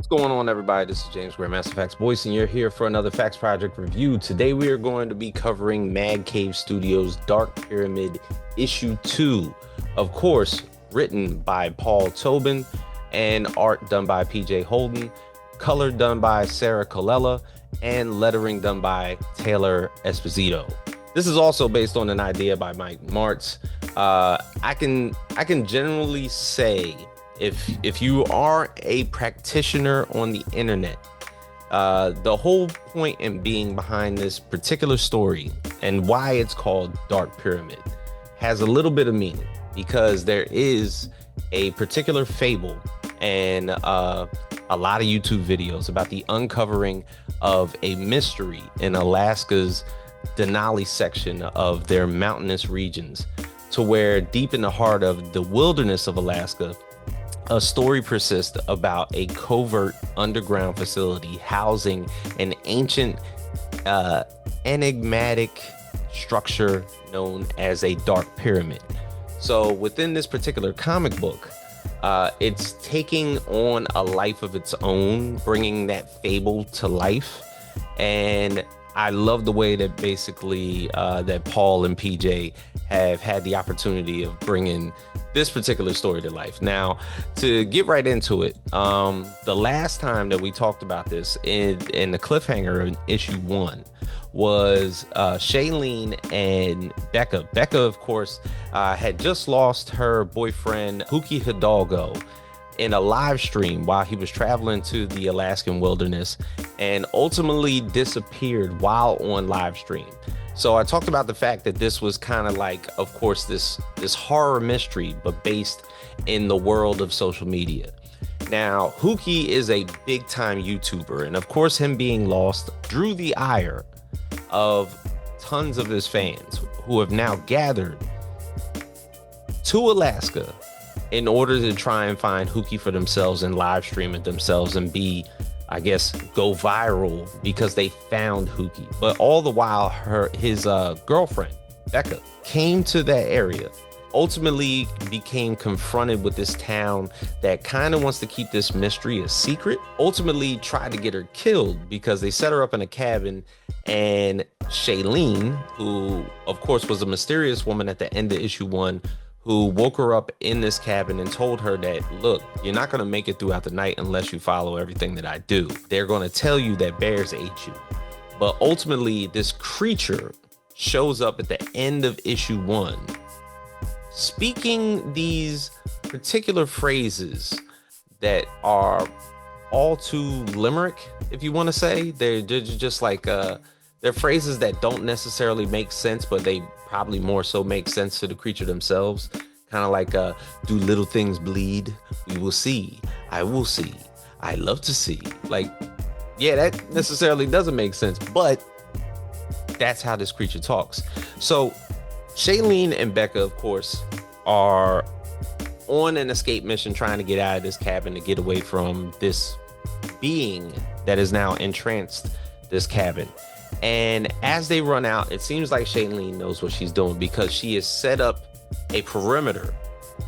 Going on, everybody? This is James Grandmaster Facts Boyce, and you're here for another Facts Project review. Today, we are going to be covering Mad Cave Studios' Dark Pyramid Issue 2. Of course, written by Paul Tobin and art done by PJ Holden, color done by Sara, Colella, and lettering done by Taylor Esposito. This is also based on an idea by Mike Martz. I can generally say, if you are a practitioner on the internet, the whole point in being behind this particular story and why it's called Dark Pyramid has a little bit of meaning, because there is a particular fable and a lot of YouTube videos about the uncovering of a mystery in Alaska's Denali section of their mountainous regions, to where deep in the heart of the wilderness of Alaska, a story persists about a covert underground facility housing an ancient, enigmatic structure known as a dark pyramid. So within this particular comic book, it's taking on a life of its own, bringing that fable to life. And I love the way that basically that Paul and PJ have had the opportunity of bringing this particular story to life. Now, to get right into it, the last time that we talked about this in the cliffhanger in issue 1 was Shailene and Becca. Becca, of course, had just lost her boyfriend, Hooky Hidalgo, in a live stream while he was traveling to the Alaskan Wilderness, and ultimately disappeared while on live stream. So I talked about the fact that this was kind of like, of course, this horror mystery, but based in the world of social media. Now, Hooky is a big time YouTuber, and of course, him being lost drew the ire of tons of his fans, who have now gathered to Alaska in order to try and find Hooky for themselves and live stream it themselves and be, I guess, go viral because they found Hooky. But all the while, his girlfriend, Becca, came to that area, ultimately became confronted with this town that kind of wants to keep this mystery a secret, ultimately tried to get her killed because they set her up in a cabin. And Shailene, who of course was a mysterious woman at the end of issue 1, who woke her up in this cabin and told her that, look, you're not going to make it throughout the night unless you follow everything that I do. They're going to tell you that bears ate you. But ultimately, this creature shows up at the end of issue 1, speaking these particular phrases that are all too limerick, if you want to say. They're just like, they're phrases that don't necessarily make sense, but they probably more so make sense to the creature themselves. Kind of like, do little things bleed? We will see. I will see. I love to see. Like, yeah, that necessarily doesn't make sense, but that's how this creature talks. So Shailene and Becca, of course, are on an escape mission trying to get out of this cabin, to get away from this being that is now entranced this cabin. And as they run out, it seems like Shailene knows what she's doing, because she has set up a perimeter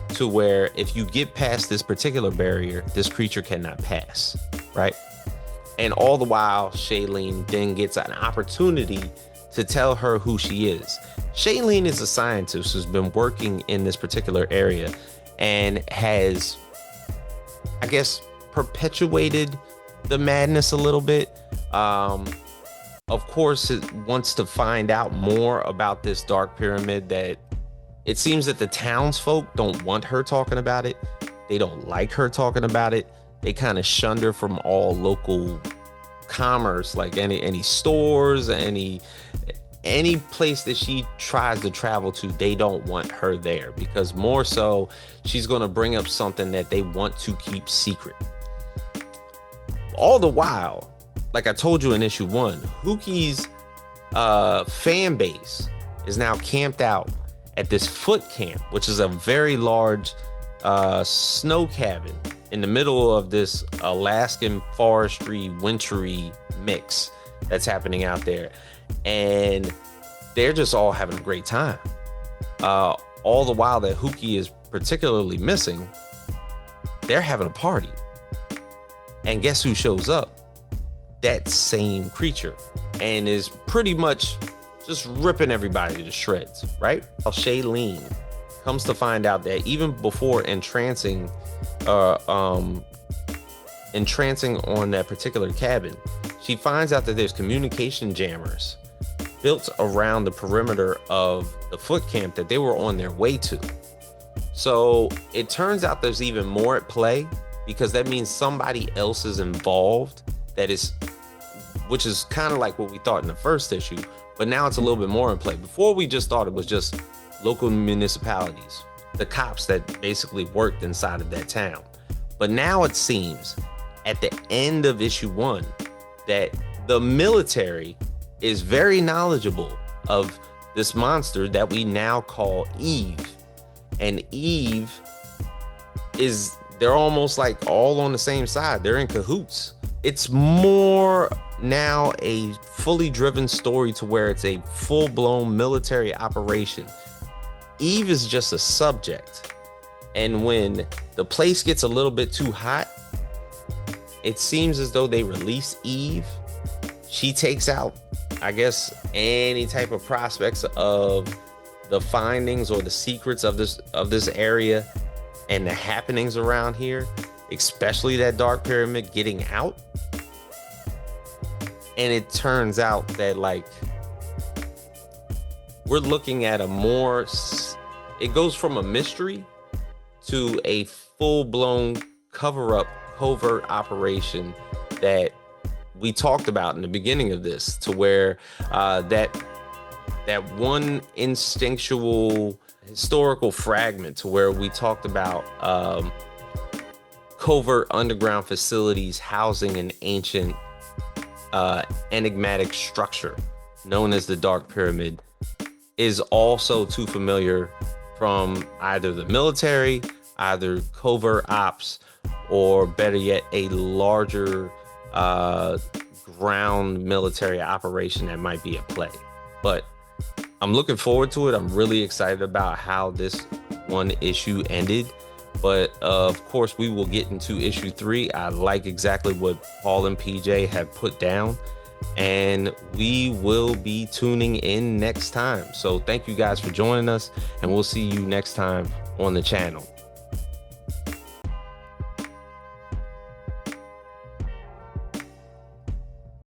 to where if you get past this particular barrier, this creature cannot pass, right? And all the while, Shailene then gets an opportunity to tell her who she is. Shailene is a scientist who's been working in this particular area and has, I guess, perpetuated the madness a little bit. Of course, it wants to find out more about this dark pyramid that it seems that the townsfolk don't want her talking about it. They don't like her talking about it. They kind of shunned her from all local commerce, like any stores, any place that she tries to travel to. They don't want her there, because more so she's going to bring up something that they want to keep secret. All the while, like I told you in issue 1, Hooky's fan base is now camped out at this foot camp, which is a very large snow cabin in the middle of this Alaskan forestry wintry mix that's happening out there. And they're just all having a great time. All the while that Hooky is particularly missing, they're having a party. And guess who shows up? That same creature, and is pretty much just ripping everybody to shreds, right? Shailene comes to find out that even before entrancing on that particular cabin, she finds out that there's communication jammers built around the perimeter of the foot camp that they were on their way to. So it turns out there's even more at play, because that means somebody else is involved, which is kind of like what we thought in the first issue, but now it's a little bit more in play. Before, we just thought it was just local municipalities, the cops that basically worked inside of that town. But now it seems at the end of issue 1 that the military is very knowledgeable of this monster that we now call Eve. And Eve they're almost like all on the same side. They're in cahoots. It's more now a fully driven story to where it's a full-blown military operation. Eve is just a subject. And when the place gets a little bit too hot, it seems as though they release Eve. She takes out, I guess, any type of prospects of the findings or the secrets of this area and the happenings around here, especially that Dark Pyramid getting out. And it turns out that, like, we're looking at it goes from a mystery to a full-blown cover-up, covert operation that we talked about in the beginning of this, to where that one instinctual historical fragment to where we talked about covert underground facilities housing an ancient enigmatic structure known as the Dark Pyramid is also too familiar from either the military, either covert ops, or better yet, a larger ground military operation that might be at play. But I'm looking forward to it. I'm really excited about how this one issue ended. But of course, we will get into issue 3. I like exactly what Paul and PJ have put down, and we will be tuning in next time. So thank you guys for joining us, and we'll see you next time on the channel.